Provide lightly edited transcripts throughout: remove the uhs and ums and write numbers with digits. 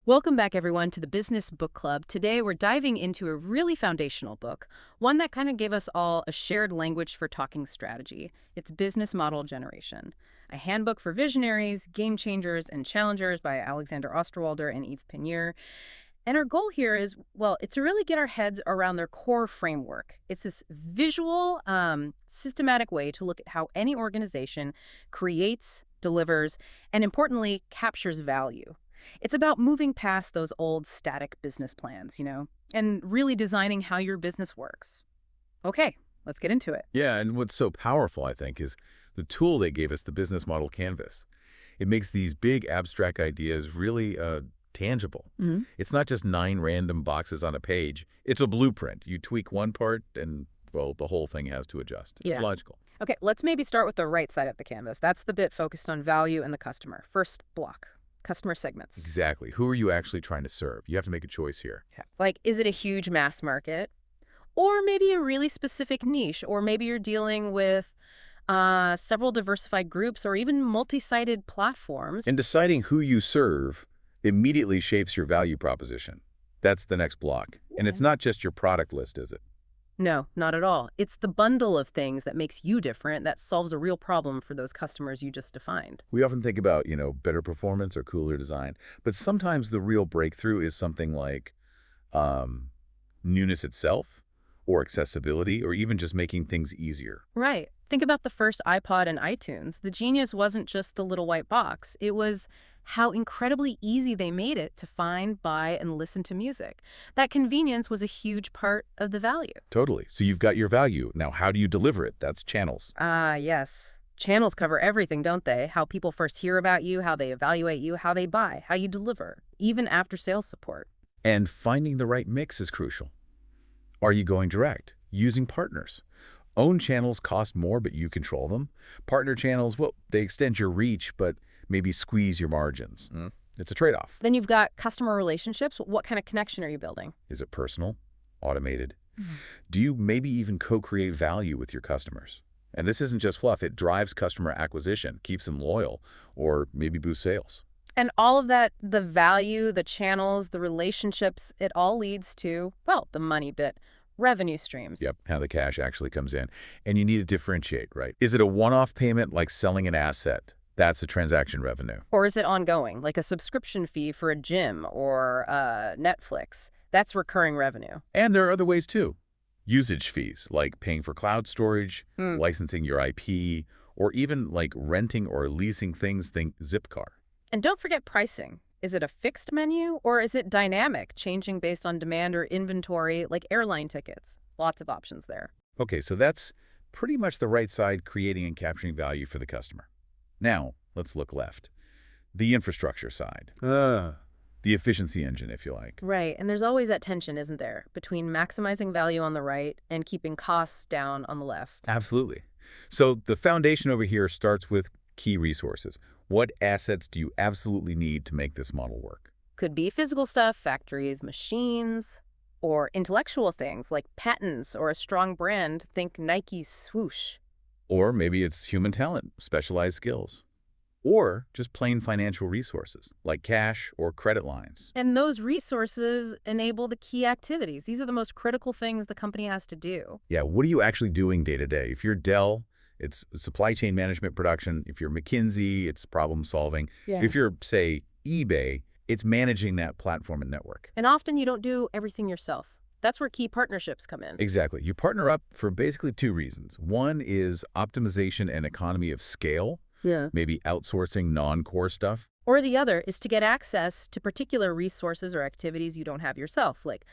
Welcome back, everyone, to the Business Book Club. Today, we're diving into a really foundational book, one that kind of gave us all a shared language for talking strategy. It's Business Model Generation, a handbook for visionaries, game changers, and challengers by Alexander Osterwalder and Yves Pigneur. And our goal here is, well, it's to really get our heads around their core framework. It's this visual, systematic way to look at how any organization creates, delivers, and importantly, captures value. It's about moving past those old static business plans, and really designing how your business works. Okay, let's get into it. Yeah, and what's so powerful, I think, is the tool they gave us, the business model canvas. It makes these big abstract ideas really tangible. It's not just 9 random boxes on a page. It's a blueprint. You tweak one part and, well, the whole thing has to adjust. It's Yeah. logical. Okay, let's maybe start with the right side of the canvas. That's the bit focused on value and the customer. First block, customer segments. Exactly. Who are you actually trying to serve? You have to make a choice here. Yeah. Like, is it a huge mass market? Or maybe a really specific niche? Or maybe you're dealing with several diversified groups or even multi-sided platforms. And deciding who you serve immediately shapes your value proposition. That's the next block. And it's not just your product list, is it? No, not at all. It's the bundle of things that makes you different that solves a real problem for those customers you just defined. We often think about, better performance or cooler design, but sometimes the real breakthrough is something like newness itself or accessibility or even just making things easier. Right. Think about the first iPod and iTunes. The genius wasn't just the little white box. It was how incredibly easy they made it to find, buy, and listen to music. That convenience was a huge part of the value. Totally. So you've got your value. Now, how do you deliver it? That's channels. Ah, yes. Channels cover everything, don't they? How people first hear about you, how they evaluate you, how they buy, how you deliver, even after sales support. And finding the right mix is crucial. Are you going direct? Using partners? Own channels cost more, but you control them. Partner channels, well, they extend your reach, but maybe squeeze your margins. It's a trade-off. Then you've got customer relationships. What kind of connection are you building? Is it personal? Automated? Do you maybe even co-create value with your customers? And this isn't just fluff. It drives customer acquisition, keeps them loyal, or maybe boosts sales. And all of that, the value, the channels, the relationships, it all leads to, well, the money bit, revenue streams. Yep, how the cash actually comes in. And you need to differentiate, right? Is it a one-off payment like selling an asset? That's the transaction revenue. Or is it ongoing, like a subscription fee for a gym or Netflix? That's recurring revenue. And there are other ways too. Usage fees, like paying for cloud storage, licensing your IP, or even like renting or leasing things, think Zipcar. And don't forget pricing. Is it a fixed menu or is it dynamic, changing based on demand or inventory, like airline tickets? Lots of options there. Okay, so that's pretty much the right side, creating and capturing value for the customer. Now, let's look left. The infrastructure side. The efficiency engine, if you like. Right, and there's always that tension, isn't there, between maximizing value on the right and keeping costs down on the left. Absolutely. So the foundation over here starts with key resources. What assets do you absolutely need to make this model work? Could be physical stuff, factories, machines, or intellectual things like patents or a strong brand, think Nike's swoosh. Or maybe it's human talent, specialized skills. Or just plain financial resources, like cash or credit lines. And those resources enable the key activities. These are the most critical things the company has to do. Yeah, what are you actually doing day to day? If you're Dell, it's supply chain management production. If you're McKinsey, it's problem solving. Yeah. If you're, say, eBay, it's managing that platform and network. And often you don't do everything yourself. That's where key partnerships come in. Exactly. You partner up for basically 2 reasons. One is optimization and economy of scale, maybe outsourcing non-core stuff. Or the other is to get access to particular resources or activities you don't have yourself, like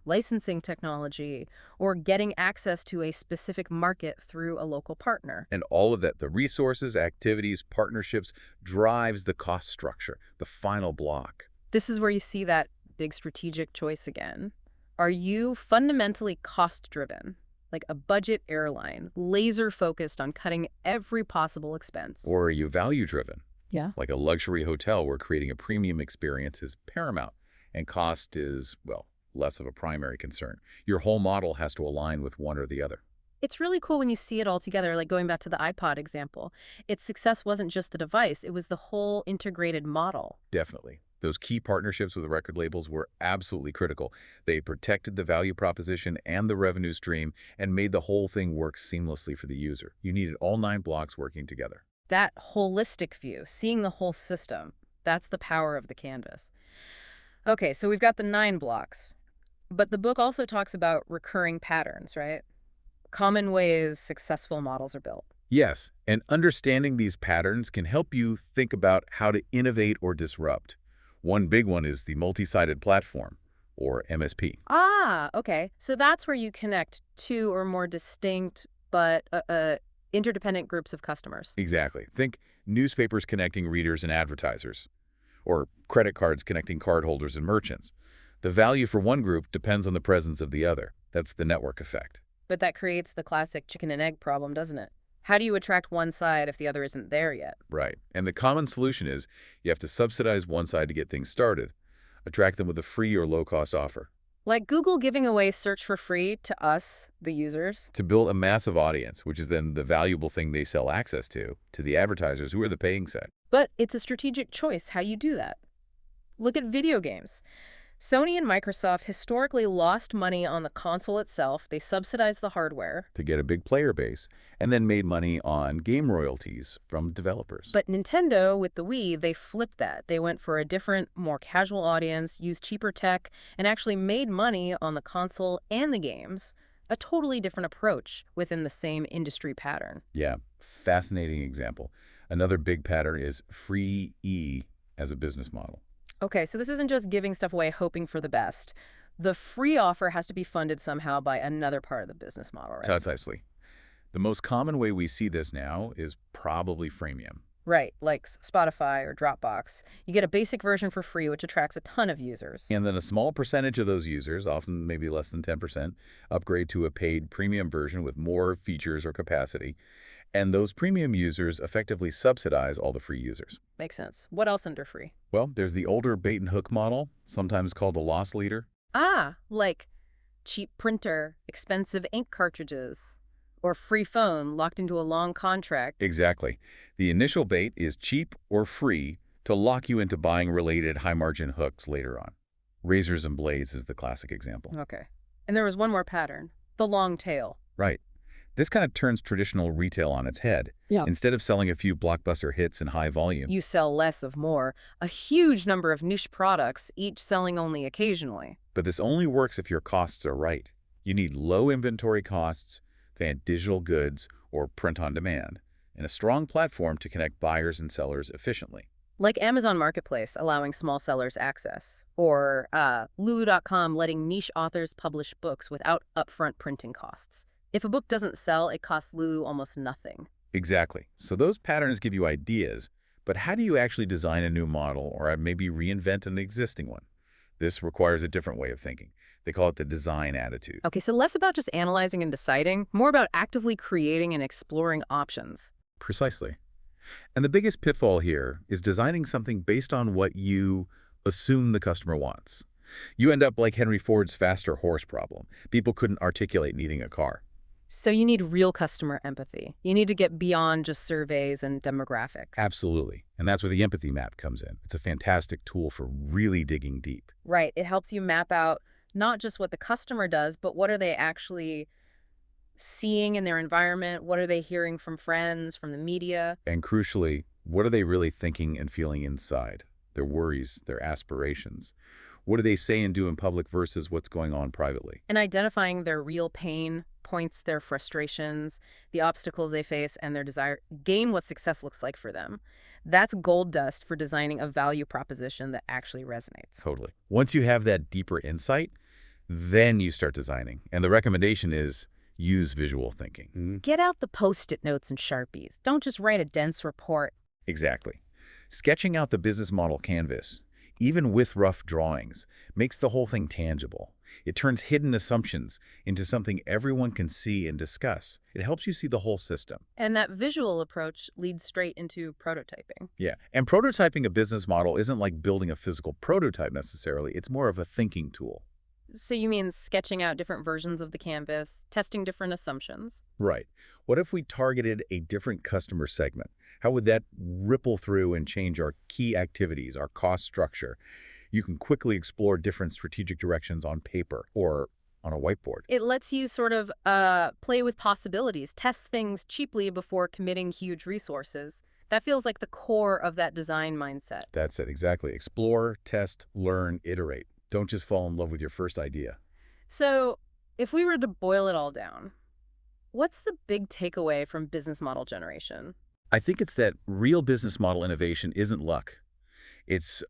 licensing technology or getting access to a specific market through a local partner. And all of that, the resources, activities, partnerships, drives the cost structure, the final block. This is where you see that big strategic choice again. Are you fundamentally cost-driven, like a budget airline, laser-focused on cutting every possible expense? Or are you value-driven? Yeah. Like a luxury hotel where creating a premium experience is paramount and cost is, well, less of a primary concern. Your whole model has to align with one or the other. It's really cool when you see it all together, like going back to the iPod example. Its success wasn't just the device, it was the whole integrated model. Definitely. Those key partnerships with record labels were absolutely critical. They protected the value proposition and the revenue stream and made the whole thing work seamlessly for the user. You needed all 9 blocks working together. That holistic view, seeing the whole system, that's the power of the canvas. Okay, so we've got the 9 blocks. But the book also talks about recurring patterns, right? Common ways successful models are built. Yes, and understanding these patterns can help you think about how to innovate or disrupt. One big one is the multi-sided platform, or MSP. Ah, okay. So that's where you connect two or more distinct but interdependent groups of customers. Exactly. Think newspapers connecting readers and advertisers, or credit cards connecting cardholders and merchants. The value for one group depends on the presence of the other. That's the network effect. But that creates the classic chicken and egg problem, doesn't it? How do you attract one side if the other isn't there yet? Right. And the common solution is you have to subsidize one side to get things started. Attract them with a free or low-cost offer. Like Google giving away search for free to us, the users? To build a massive audience, which is then the valuable thing they sell access to the advertisers who are the paying side. But it's a strategic choice how you do that. Look at video games. Sony and Microsoft historically lost money on the console itself. They subsidized the hardware. To get a big player base, and then made money on game royalties from developers. But Nintendo, with the Wii, they flipped that. They went for a different, more casual audience, used cheaper tech, and actually made money on the console and the games. A totally different approach within the same industry pattern. Yeah, fascinating example. Another big pattern is free E as a business model. Okay, so this isn't just giving stuff away hoping for the best. The free offer has to be funded somehow by another part of the business model, right? Precisely. The most common way we see this now is probably freemium. Right, like Spotify or Dropbox. You get a basic version for free, which attracts a ton of users. And then a small percentage of those users, often maybe less than 10%, upgrade to a paid premium version with more features or capacity. And those premium users effectively subsidize all the free users. Makes sense. What else under free? Well, there's the older bait-and-hook model, sometimes called the loss leader. Ah, like cheap printer, expensive ink cartridges, or free phone locked into a long contract. Exactly. The initial bait is cheap or free to lock you into buying related high-margin hooks later on. Razors and blades is the classic example. Okay. And there was one more pattern, the long tail. Right. This kind of turns traditional retail on its head. Yeah. Instead of selling a few blockbuster hits in high volume, You sell less of more, a huge number of niche products, each selling only occasionally. but this only works if your costs are right. You need low inventory costs, and digital goods or print on demand, and a strong platform to connect buyers and sellers efficiently. Like Amazon Marketplace allowing small sellers access, or Lulu.com letting niche authors publish books without upfront printing costs. If a book doesn't sell, it costs Lulu almost nothing. Exactly. So those patterns give you ideas, but how do you actually design a new model or maybe reinvent an existing one? This requires a different way of thinking. They call it the design attitude. Okay, so less about just analyzing and deciding, more about actively creating and exploring options. Precisely. And the biggest pitfall here is designing something based on what you assume the customer wants. You end up like Henry Ford's faster horse problem. People couldn't articulate needing a car. So you need real customer empathy. You need to get beyond just surveys and demographics. Absolutely. And that's where the empathy map comes in. It's a fantastic tool for really digging deep. Right. It helps you map out not just what the customer does, but what are they actually seeing in their environment? What are they hearing from friends, from the media? And crucially, what are they really thinking and feeling inside? Their worries, their aspirations. What do they say and do in public versus what's going on privately? And identifying their real pain points, their frustrations, the obstacles they face, and their desire, gain what success looks like for them. That's gold dust for designing a value proposition that actually resonates. Totally. Once you have that deeper insight, then you start designing. And the recommendation is use visual thinking. Get out the Post-it notes and Sharpies. Don't just write a dense report. Exactly. Sketching out the business model canvas, even with rough drawings, makes the whole thing tangible. It turns hidden assumptions into something everyone can see and discuss. It helps you see the whole system. And that visual approach leads straight into prototyping. Yeah, and prototyping a business model isn't like building a physical prototype necessarily. It's more of a thinking tool. So you mean sketching out different versions of the canvas, testing different assumptions? Right. What if we targeted a different customer segment? How would that ripple through and change our key activities, our cost structure? You can quickly explore different strategic directions on paper or on a whiteboard. It lets you sort of play with possibilities, test things cheaply before committing huge resources. That feels like the core of that design mindset. That's it, exactly. Explore, test, learn, iterate. Don't just fall in love with your first idea. So if we were to boil it all down, what's the big takeaway from business model generation? I think it's that real business model innovation isn't luck. It's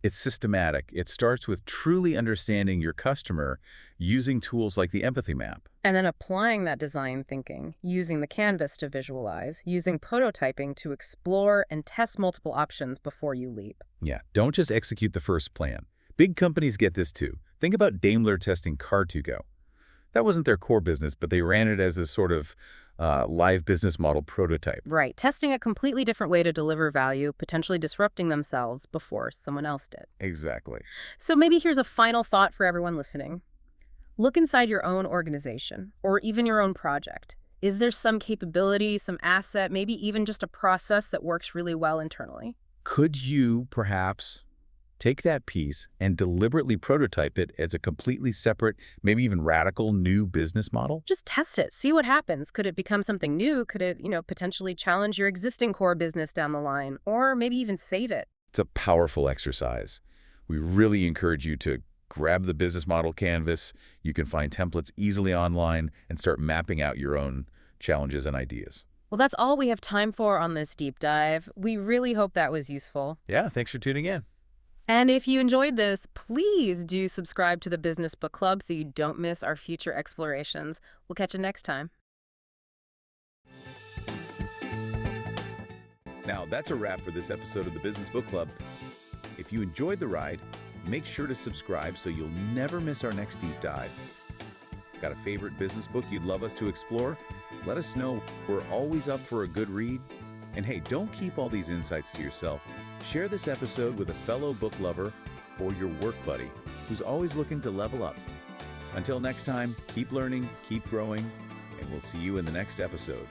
it's systematic. It starts with truly understanding your customer using tools like the empathy map. And then applying that design thinking, using the canvas to visualize, using prototyping to explore and test multiple options before you leap. Yeah, don't just execute the first plan. Big companies get this too. Think about Daimler testing Car2Go. That wasn't their core business, but they ran it as a sort of live business model prototype. Right, testing a completely different way to deliver value, potentially disrupting themselves before someone else did. Exactly. So maybe here's a final thought for everyone listening. Look inside your own organization or even your own project. Is there some capability, some asset, maybe even just a process that works really well internally? Could you perhaps take that piece and deliberately prototype it as a completely separate, maybe even radical new business model? Just test it. See what happens. Could it become something new? Could it, potentially challenge your existing core business down the line? Or maybe even save it? It's a powerful exercise. We really encourage you to grab the business model canvas. You can find templates easily online and start mapping out your own challenges and ideas. Well, that's all we have time for on this deep dive. We really hope that was useful. Yeah, thanks for tuning in. And if you enjoyed this, please do subscribe to the Business Book Club so you don't miss our future explorations. We'll catch you next time. Now, that's a wrap for this episode of the Business Book Club. If you enjoyed the ride, make sure to subscribe so you'll never miss our next deep dive. Got a favorite business book you'd love us to explore? Let us know. We're always up for a good read. And hey, don't keep all these insights to yourself. Share this episode with a fellow book lover or your work buddy who's always looking to level up. Until next time, keep learning, keep growing, and we'll see you in the next episode.